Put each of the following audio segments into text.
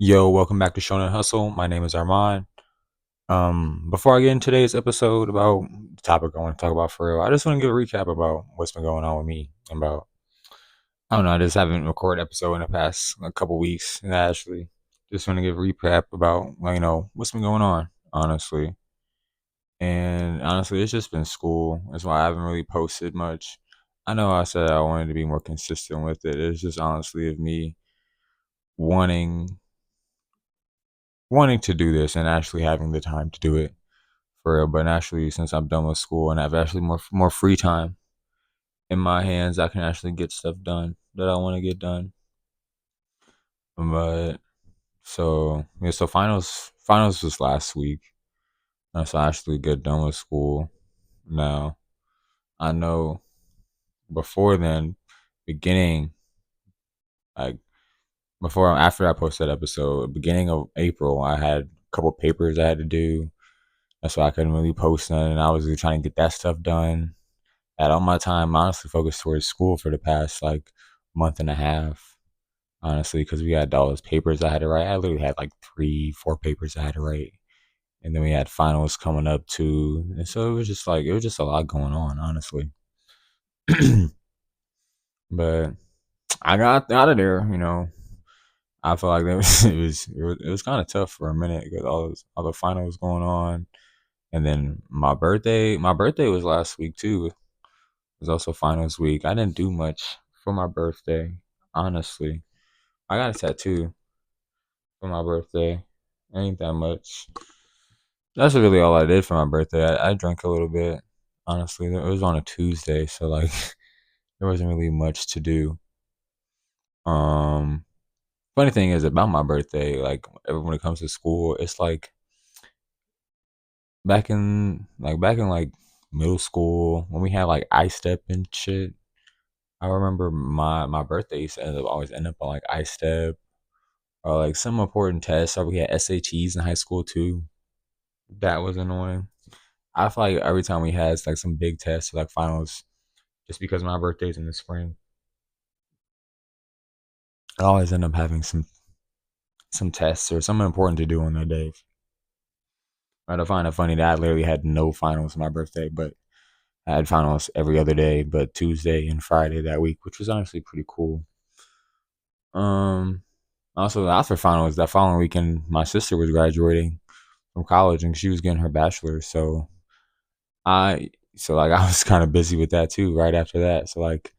Yo, welcome back to Shonen Hustle. My name is Armand. Before I get into today's episode about the topic I want to talk about for real, I just want to give a recap about what's been going on with me. About I don't know, I just haven't recorded an episode in the past couple weeks, and I actually just want to give a recap about what's been going on, honestly. And honestly, it's just been school. That's why I haven't really posted much. I know I said I wanted to be more consistent with it. It's just honestly of me wanting wanting to do this and actually having the time to do it for real. But actually, since I'm done with school and I've actually more free time in my hands, I can actually get stuff done that I want to get done. But so yeah, so finals was last week. So I actually get done with school now. I know before then, beginning like before after I posted that episode, beginning of April, I had a couple papers I had to do. That's why I couldn't really post none, and I was really trying to get that stuff done. Had all my time honestly focused towards school for the past like month and a half, honestly, because we had all those papers I had to write. I literally had like 3, 4 papers I had to write, and then we had finals coming up too, and so it was just a lot going on, honestly. But I got out of there, I feel like it was kind of tough for a minute because all the finals going on, and then my birthday was last week too. It was also finals week. I didn't do much for my birthday, honestly. I got a tattoo for my birthday. Ain't that much. That's really all I did for my birthday. I drank a little bit. Honestly, it was on a Tuesday, so like there wasn't really much to do. Um, Funny thing is about my birthday, like when it comes to school, it's like back in middle school when we had like ice step and shit. I remember my birthday used to always end up on like ice step or like some important tests. Or we had SATs in high school too. That was annoying. I feel like every time we had like some big tests like finals, just because my birthday's in the spring, I always end up having some tests or something important to do on that day. I find it funny that I literally had no finals on my birthday, but I had finals every other day, but Tuesday and Friday that week, which was honestly pretty cool. Um, Also after finals, that following weekend, my sister was graduating from college and she was getting her bachelor's. I I was kind of busy with that too. Right after that, so like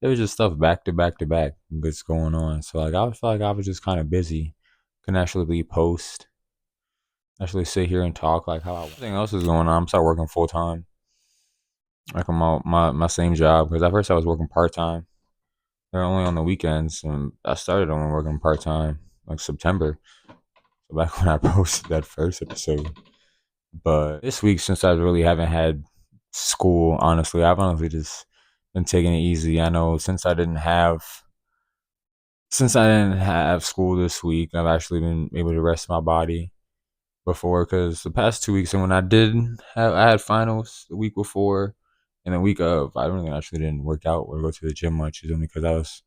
there was just stuff back to back to back that's going on. So like I feel like I was just kind of busy, couldn't actually post, actually sit here and talk like how everything else is going on. I'm start working full time, like on my same job because at first I was working part time. They're only on the weekends, and I started only working part time like September. So back when I posted that first episode. But this week, since I really haven't had school, honestly, I've honestly just been taking it easy. I know since I didn't have school this week, I've actually been able to rest my body before because the past 2 weeks, and when I had finals the week before, and the week of, I don't think I actually didn't work out or go to the gym much, only because I was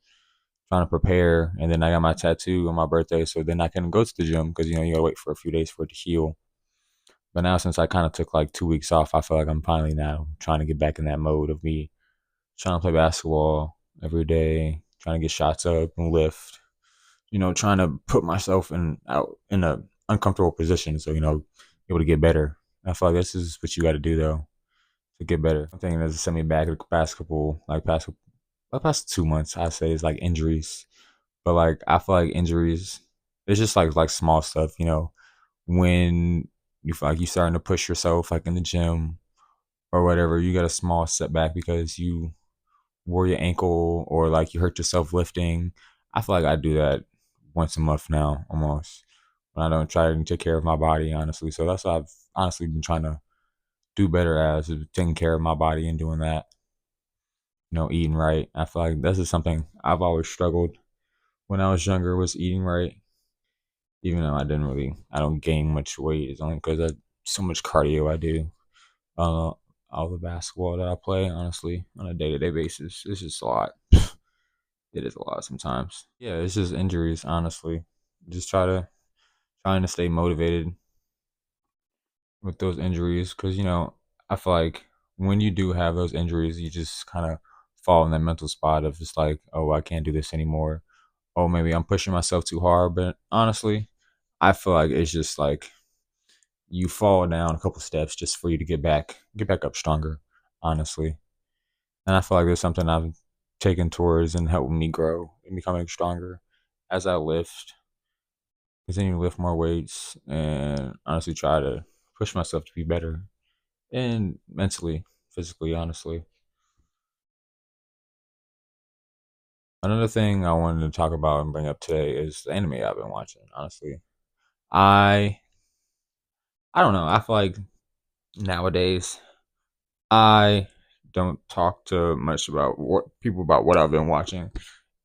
trying to prepare, and then I got my tattoo on my birthday, so then I couldn't go to the gym because you gotta wait for a few days for it to heal. But now since I kind of took like 2 weeks off, I feel like I'm finally now trying to get back in that mode of me trying to play basketball every day, trying to get shots up and lift. Trying to put myself out in a uncomfortable position, so able to get better. I feel like this is what you got to do though to get better. I'm thinking as a semi-back basketball, like past 2 months, I say is like injuries, but like I feel like injuries, it's just like small stuff. When you feel like you starting to push yourself like in the gym or whatever, you get a small setback because you wore your ankle or like you hurt yourself lifting. I feel like I do that once a month now almost when I don't try to take care of my body, honestly. So that's what I've honestly been trying to do better as is taking care of my body and doing that, eating right. I feel like this is something I've always struggled when I was younger was eating right. Even though I don't gain much weight. It's only because of so much cardio I do. Uh, all the basketball that I play, honestly, on a day to day basis, it's just a lot. It is a lot sometimes. Yeah, it's just injuries, honestly. Just try to. trying to stay motivated with those injuries because I feel like when you do have those injuries, you just kind of fall in that mental spot of just like, oh, I can't do this anymore. Oh, maybe I'm pushing myself too hard. But honestly, I feel like it's just like you fall down a couple steps just for you to get back up stronger. Honestly, and I feel like there's something I've taken towards and helping me grow and becoming stronger as I lift, continue to lift more weights, and honestly try to push myself to be better and mentally, physically, honestly. Another thing I wanted to talk about and bring up today is the anime I've been watching. Honestly, I I don't know. I feel like nowadays I don't talk to much about what people about what I've been watching,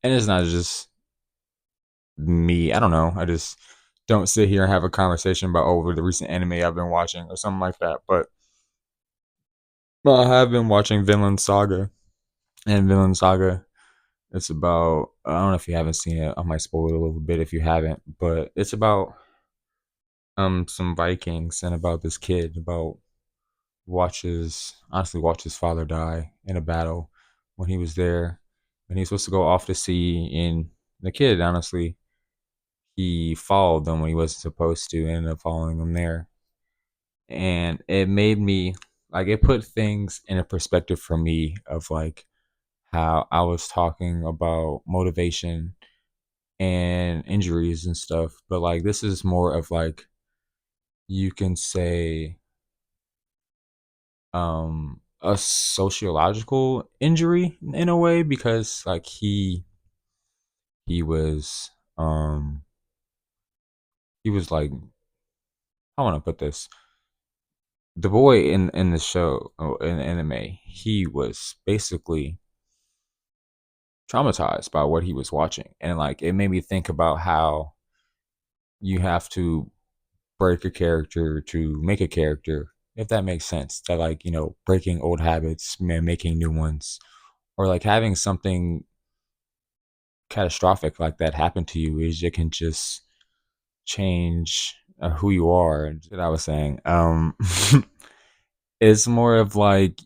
and it's not just me. I don't know. I just don't sit here and have a conversation about over the recent anime I've been watching or something like that. But I have been watching Vinland Saga, and Vinland Saga. It's about I don't know if you haven't seen it. I might spoil it a little bit if you haven't, but it's about some Vikings and about this kid about watch his father die in a battle when he was there, and he's supposed to go off to sea. And the kid, honestly, he followed them when he wasn't supposed to, and ended up following them there, and it made me like it put things in a perspective for me of like how I was talking about motivation and injuries and stuff, but like this is more of like you can say a sociological injury in a way because like he was he was like I want to put this the boy in the show in the anime he was basically traumatized by what he was watching, and like it made me think about how you have to break a character to make a character, if that makes sense, that like breaking old habits and making new ones, or like having something catastrophic like that happen to you is it can just change who you are. And that I was saying it's more of like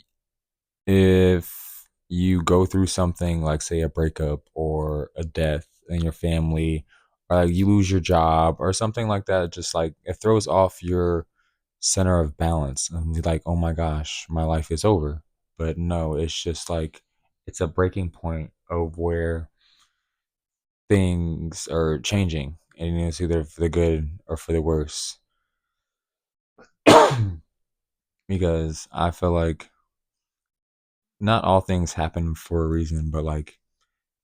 if you go through something like say a breakup or a death in your family, or like you lose your job or something like that, just like it throws off your center of balance and you're like, oh my gosh, my life is over. But no, it's just like it's a breaking point of where things are changing, and it's either for the good or for the worse. Because I feel like not all things happen for a reason, but like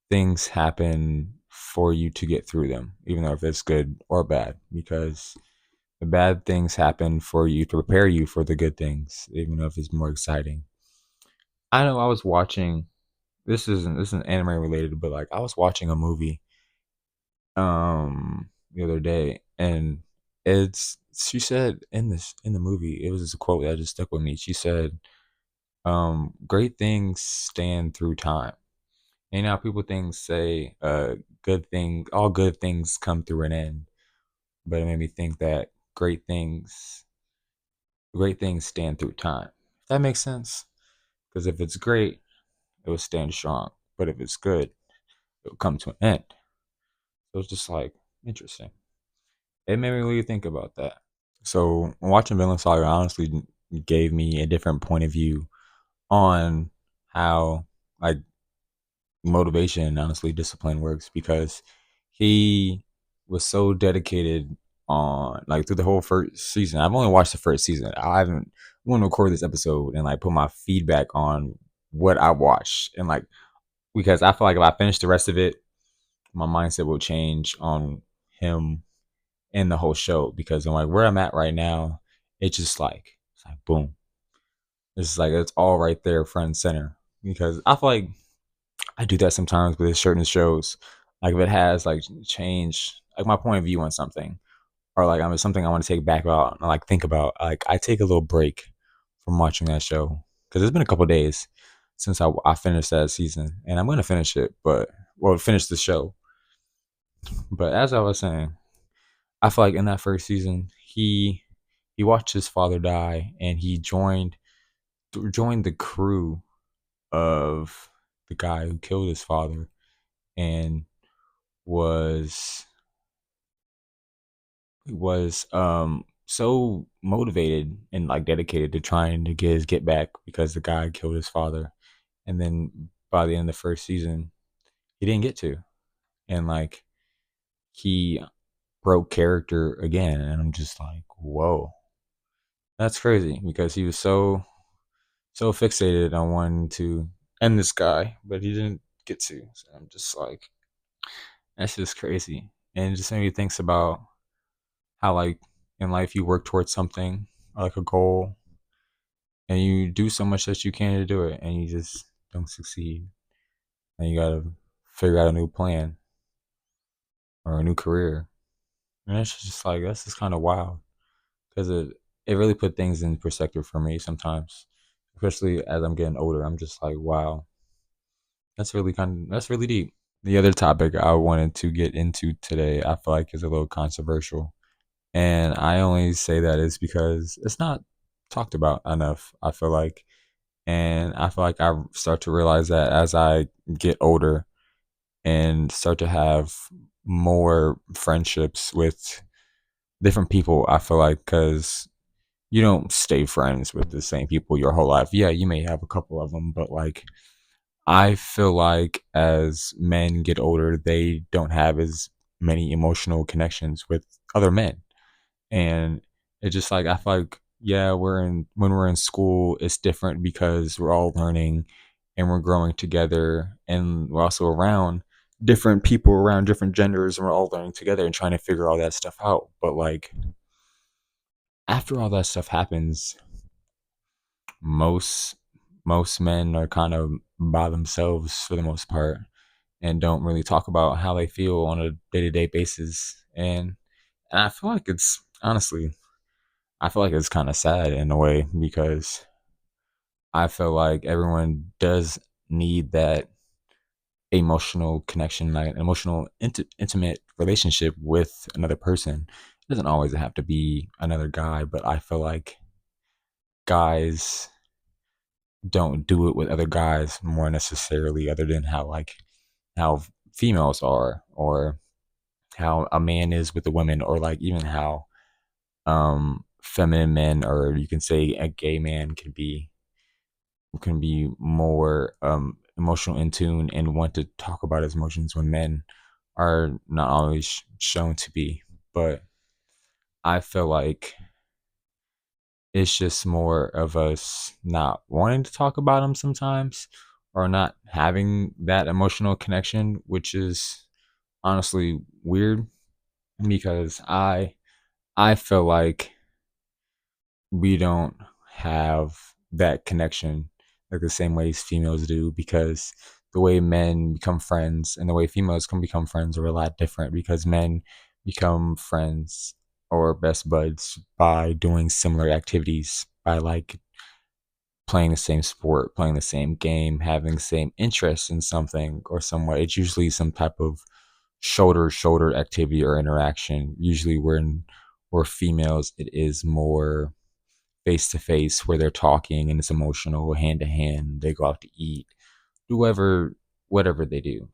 things happen for you to get through them, even though if it's good or bad, because the bad things happen for you to prepare you for the good things, even though if it's more exciting. I know I was watching this isn't anime related, but like I was watching a movie the other day, and it's she said in the movie, it was a quote that just stuck with me. She said, great things stand through time. And now people things say all good things come through an end. But it made me think that great things stand through time. If that makes sense. Because if it's great, it will stand strong. But if it's good, it will come to an end. So it's just like interesting. It made me really think about that. So watching Vinland Saga honestly gave me a different point of view on how like motivation and honestly discipline works, because he was so dedicated on like through the whole first season. I've only watched the first season. I haven't I want to record this episode and like put my feedback on what I watched, and like because I feel like if I finish the rest of it, my mindset will change on him and the whole show, because I'm like where I'm at right now, it's like boom. It's like it's all right there front and center, because I feel like I do that sometimes with certain shows. Like if it has like change like my point of view on something, or like I'm something I want to take back about and like think about, like I take a little break from watching that show, because it's been a couple days since I finished that season, and I'm gonna finish it, but well finish the show. But as I was saying, I feel like in that first season, he watched his father die, and he joined the crew of the guy who killed his father, and was so motivated and like dedicated to trying to get his get back because the guy killed his father. And then by the end of the first season, he didn't get to. And like he broke character again, and I'm just like, whoa, that's crazy, because he was so fixated on wanting to end this guy, but he didn't get to. So I'm just like, that's just crazy. And it just made me think about how like in life you work towards something, like a goal, and you do so much that you can to do it, and you just don't succeed, and you gotta figure out a new plan or a new career. And it's just like, that's just kind of wild, because it really put things in perspective for me sometimes, especially as I'm getting older. I'm just like, wow, that's really deep. The other topic I wanted to get into today, I feel like, is a little controversial, and I only say that is because it's not talked about enough, I feel like. And I feel like I start to realize that as I get older and start to have more friendships with different people, I feel like, because you don't stay friends with the same people your whole life. Yeah, you may have a couple of them, but like, I feel like as men get older, they don't have as many emotional connections with other men. And it's just like, I feel like, yeah, when we're in school, it's different because we're all learning and we're growing together, and we're also around different people, around different genders, and we're all learning together and trying to figure all that stuff out. But like, after all that stuff happens, most most men are kind of by themselves for the most part, and don't really talk about how they feel on a day-to-day basis. And I feel like it's honestly, I feel like it's kind of sad in a way, because I feel like everyone does need that emotional connection, like an emotional, intimate relationship with another person. It doesn't always have to be another guy, but I feel like guys don't do it with other guys more necessarily, other than how females are, or how a man is with a woman, or like even how feminine men, or you can say a gay man, can be more emotional in tune and want to talk about his emotions, when men are not always shown to be. But I feel like it's just more of us not wanting to talk about them sometimes, or not having that emotional connection, which is honestly weird, because I feel like we don't have that connection like the same ways females do, because the way men become friends and the way females can become friends are a lot different, because men become friends or best buds by doing similar activities, by like playing the same sport, playing the same game, having the same interest in something or somewhat. It's usually some type of shoulder to shoulder activity or interaction. Usually we're females, it is more face to face, where they're talking and it's emotional, hand to hand. They go out to eat, do whatever they do,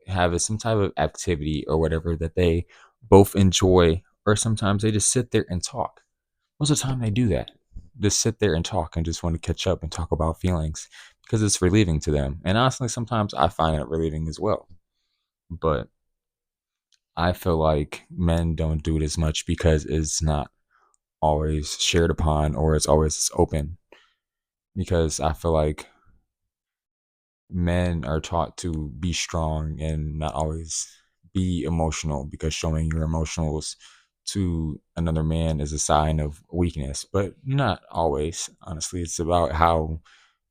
have some type of activity or whatever that they both enjoy. Or sometimes they just sit there and talk. Most of the time they do that. Just sit there and talk and just want to catch up and talk about feelings, because it's relieving to them. And honestly, sometimes I find it relieving as well. But I feel like men don't do it as much because it's not always shared upon, or it's always open. Because I feel like men are taught to be strong and not always be emotional, because showing your emotionals to another man is a sign of weakness, but not always. Honestly, it's about how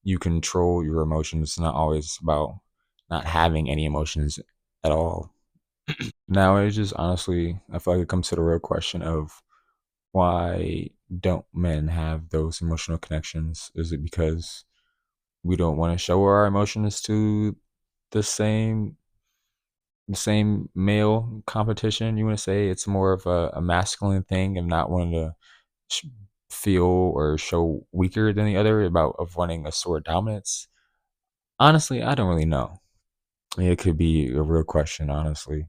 you control your emotions. It's not always about not having any emotions at all. Now, it's just honestly, I feel like it comes to the real question of, why don't men have those emotional connections? Is it because we don't want to show our emotions to the same the same male competition. You want to say it's more of a masculine thing and not wanting to sh- feel or show weaker than the other about of wanting a sort of dominance. Honestly, I don't really know. It could be a real question, honestly,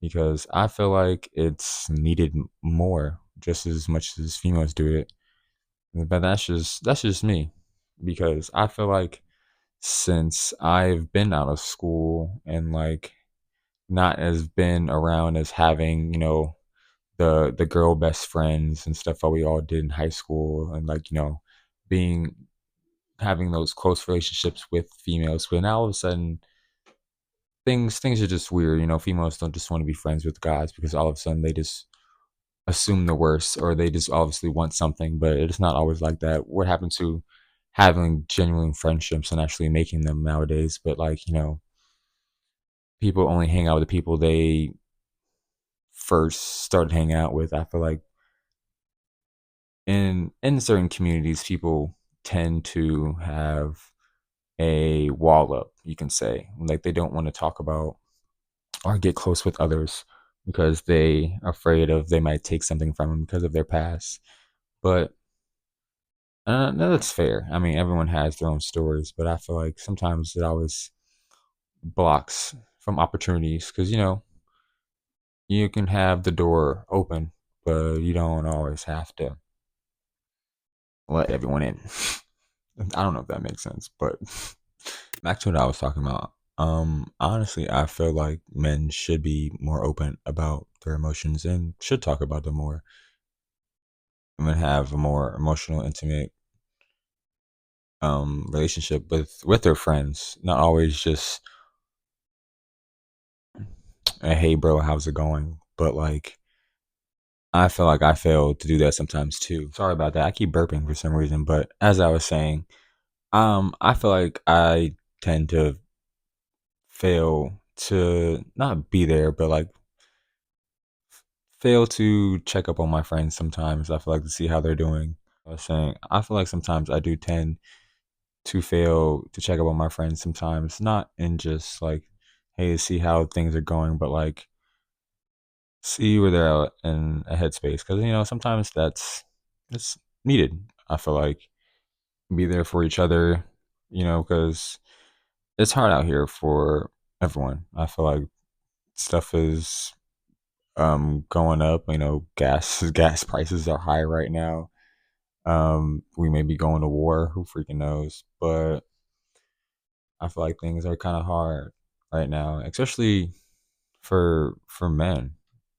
because I feel like it's needed more, just as much as females do it. But that's just me, because I feel like since I've been out of school and like not as been around as having the girl best friends and stuff that we all did in high school, and like being having those close relationships with females, but now all of a sudden things are just weird. Females don't just want to be friends with guys because all of a sudden they just assume the worst, or they just obviously want something, but it's not always like that. What happened to having genuine friendships and actually making them nowadays? But like people only hang out with the people they first started hanging out with. I feel like in certain communities, people tend to have a wall up, you can say. Like they don't want to talk about or get close with others because they are afraid of they might take something from them because of their past. But no, that's fair. I mean, everyone has their own stories, but I feel like sometimes it always blocks from opportunities because you can have the door open, but you don't always have to let everyone in. I don't know if that makes sense, but back to what I was talking about. Honestly, I feel like men should be more open about their emotions and should talk about them more. And have a more emotional, intimate relationship with their friends. Not always just a hey bro, how's it going? But like I feel like I fail to do that sometimes too. Sorry about that. I keep burping for some reason, but as I was saying, I feel like I tend to fail to not be there, but like fail to check up on my friends sometimes. I feel like to see how they're doing. I was saying, I feel like sometimes I do tend to fail to check up on my friends sometimes, not in just like, hey, see how things are going, but like see where they're at in a headspace. Because, sometimes it's needed. I feel like be there for each other, because it's hard out here for everyone. I feel like stuff is going up. Gas prices are high right now. We may be going to war. Who freaking knows? But I feel like things are kind of hard right now, especially for men.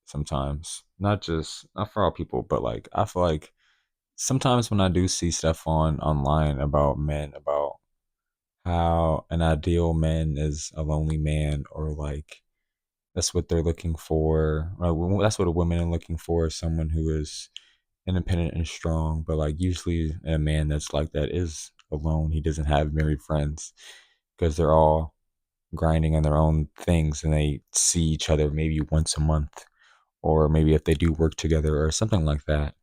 Sometimes, not for all people, but like I feel like sometimes when I do see stuff online about men, about how an ideal man is a lonely man, or like that's what they're looking for. Or that's what a woman are looking for, someone who is independent and strong. But like usually a man that's like that is alone. He doesn't have married friends because they're all grinding on their own things and they see each other maybe once a month, or maybe if they do work together or something like that.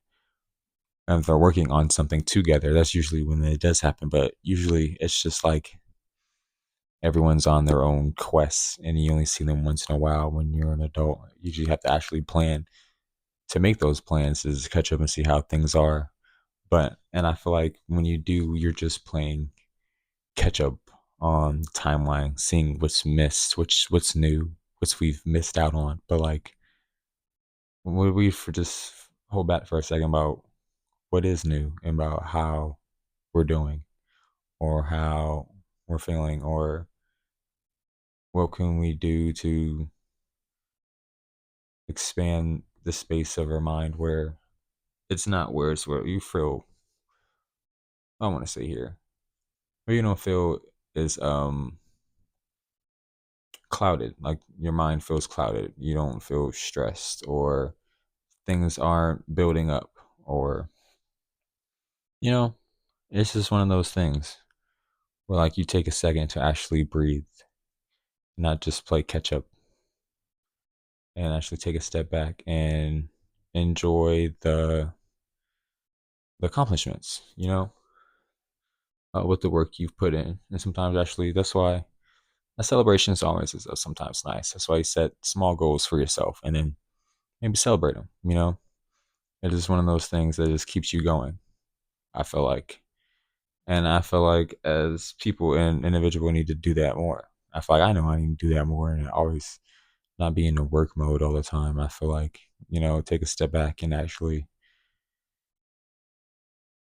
And if they're working on something together, that's usually when it does happen. But usually it's just like everyone's on their own quests and you only see them once in a while. When you're an adult, you usually have to actually plan to make those plans is catch up and see how things are. And I feel like when you do, you're just playing catch up on the timeline, seeing what's missed, what's new, what's we've missed out on. But like, would we for just hold back for a second about what is new and about how we're doing, or how we're feeling, or what can we do to expand the space of our mind where it's not where it's where you feel. I want to say here where you don't feel is clouded, like your mind feels clouded, you don't feel stressed, or things aren't building up, or you know it's just one of those things where like you take a second to actually breathe, not just play catch up, and actually take a step back and enjoy the accomplishments, with the work you've put in. And sometimes actually that's why a celebration is always is sometimes nice. That's why you set small goals for yourself and then maybe celebrate them. It is one of those things that just keeps you going. I feel like, and I feel like as people and individual need to do that more. I feel like I know I need to do that more and always not be in the work mode all the time. I feel like take a step back and actually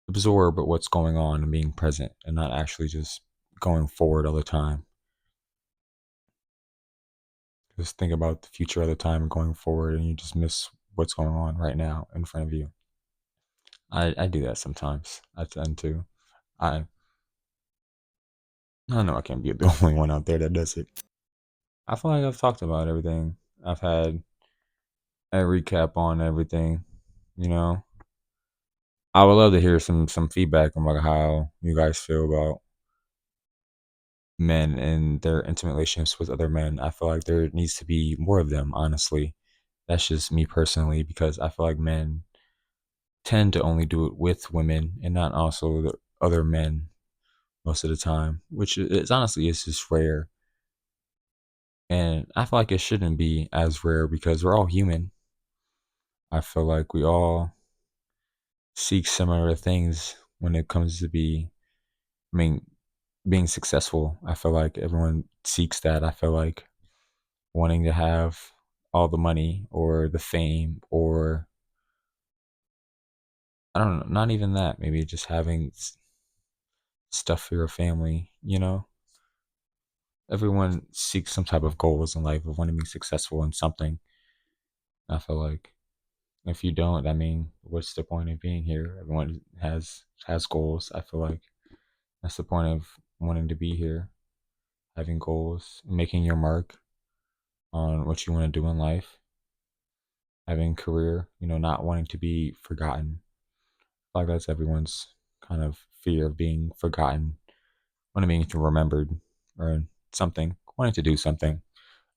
absorb what's going on and being present and not actually just going forward all the time. Just think about the future all the time and going forward, and you just miss what's going on right now in front of you. I do that sometimes. I tend to. I I know I can't be the only one out there that does it. I feel like I've talked about everything. I've had a recap on everything. You know, I would love to hear some feedback on like how you guys feel about men and their intimate relationships with other men. I feel like there needs to be more of them. Honestly, that's just me personally because I feel like men tend to only do it with women and not also the other men most of the time, which is honestly is just rare. And I feel like it shouldn't be as rare because we're all human. I feel like we all seek similar things when it comes to I mean, being successful. I feel like everyone seeks that. I feel like wanting to have all the money or the fame or I don't know, not even that. Maybe just having stuff for your family. Everyone seeks some type of goals in life of wanting to be successful in something. I feel like if you don't, I mean, what's the point of being here? Everyone has goals. I feel like that's the point of wanting to be here, having goals, making your mark on what you want to do in life, having a career, not wanting to be forgotten. I feel like that's everyone's kind of fear of being forgotten, wanting being remembered or something, wanting to do something.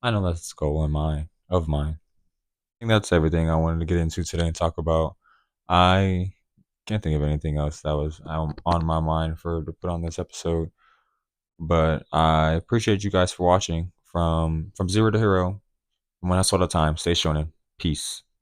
I know that's a goal of mine. I think that's everything I wanted to get into today and talk about. I can't think of anything else that was on my mind for to put on this episode. But I appreciate you guys for watching from zero to hero. When that's all the time. Stay shonen. Peace.